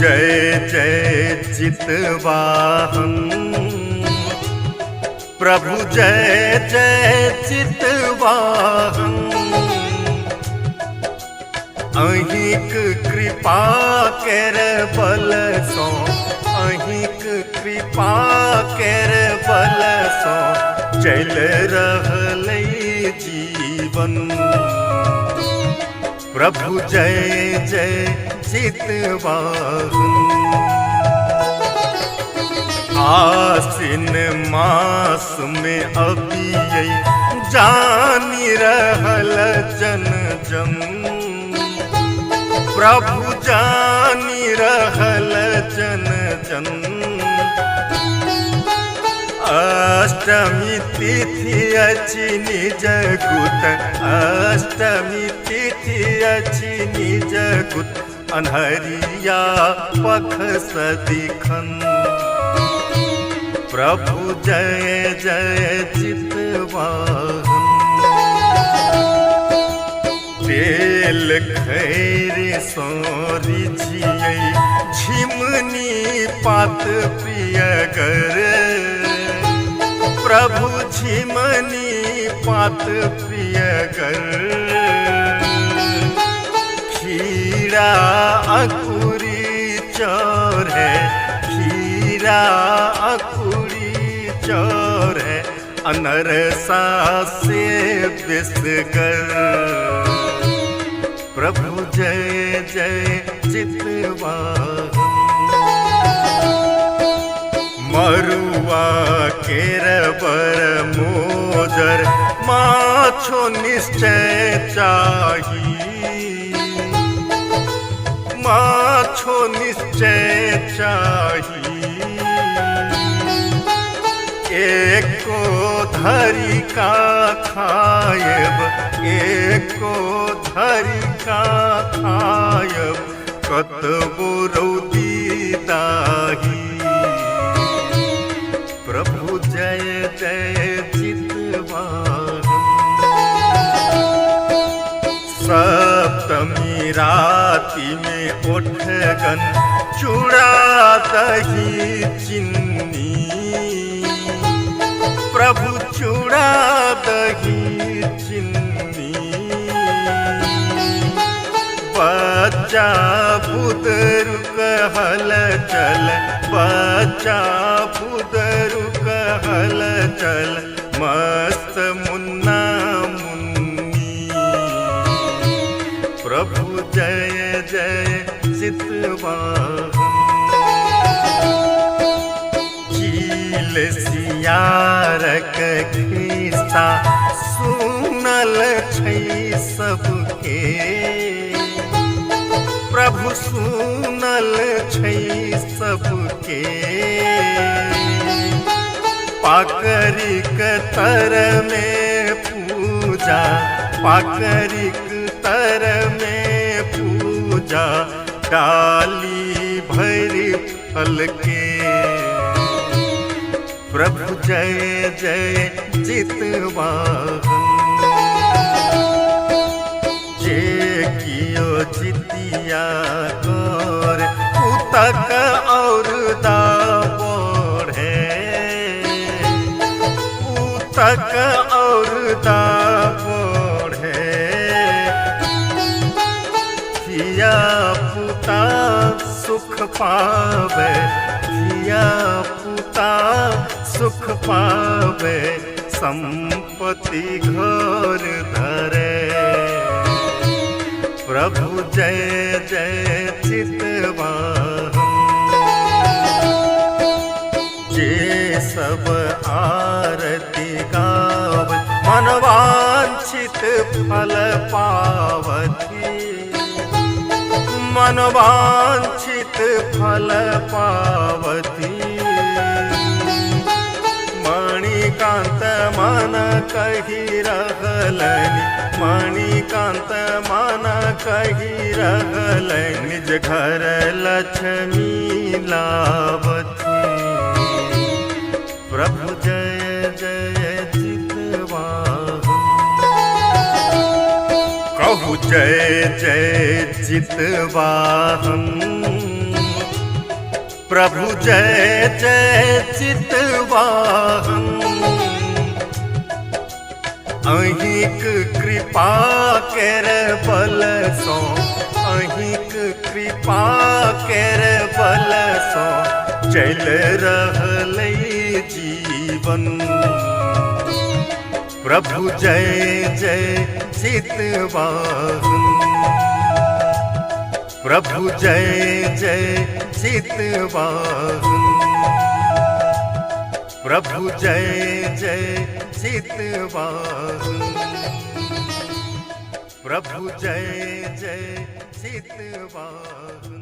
जय जय चितवाहन, प्रभु जय जय चितवाहन। अहिक कृपा केर बल सो, अहिक कृपा केर बल सो चल रहलै जीवन। प्रभु जय जय चितवाहन। आसिन मास में अबियै जानी रहल जन जन। प्रभु जानी रहल जन जन। अष्टमी तिथि अछि निज गुत, अष्टमी तिथि अछि निज गुत। अन्हरिया पख सदिखन। प्रभु जय जय चितवाहन। तेल खैर सोरी छियै झिमनी पात प्रियगर। प्रभु झिमनी पात प्रियगर। खीरा अकुरी चौर है, खीरा अकुरी चौर है। अनरसा से बिसगर। प्रभु जय जय चितवाहन। मरुआ केर बर मोजर माछो निश्चय चाही। माछो निश्चय चाही। एको धरी का खायब, एको धरी का खायब। कतबो रौदी दाही। प्रभु जय जय चितवाहन। सप्तमी राति में ओठगन चूड़ा दही चिन्नी। प्रभु चूड़ा दही चिन्नी। बच्चा बुदरु कहल चल, बच्चा बुदरु कहल चल। मस्त मुन्ना मुन्नी। प्रभु जय जय चितवाहन। चील सियारक खिस्सा सुनल छै सबके। प्रभु सुनल छै सबके। पाकरिक तर में पूजा, पाकरिक तर में पूजा। डाली भरि फल के। प्रभु जय जय चितवाहन। जे कियो जितिया कर उतक और दा बढ़े। उतक और दा बढ़े। धिया पुता सुख पावे, धिया पुता सुख पावे। संपत्ति घर धरे। प्रभु जय जय चितवाहन। जे सब आरती गावत मनवांछित फल पावती। मनवांछित फल पावती। मणिकांत मन कही रहलनि, मणिकांत मन कही रहलनि। निज घर लक्ष्मी लावती। प्रभु जय जय चितवाहन। कहु जय जय चितवाहन। प्रभु जय जय चितवाहन, अहिक कृपा केर बल सो, अहिक कृपा केर बल सो चल रहलै जीवन। प्रभु जय जय चितवाहन, प्रभु जय जय चितवाहन, प्रभु जय जय चितवाहन, प्रभु जय जय चितवाहन।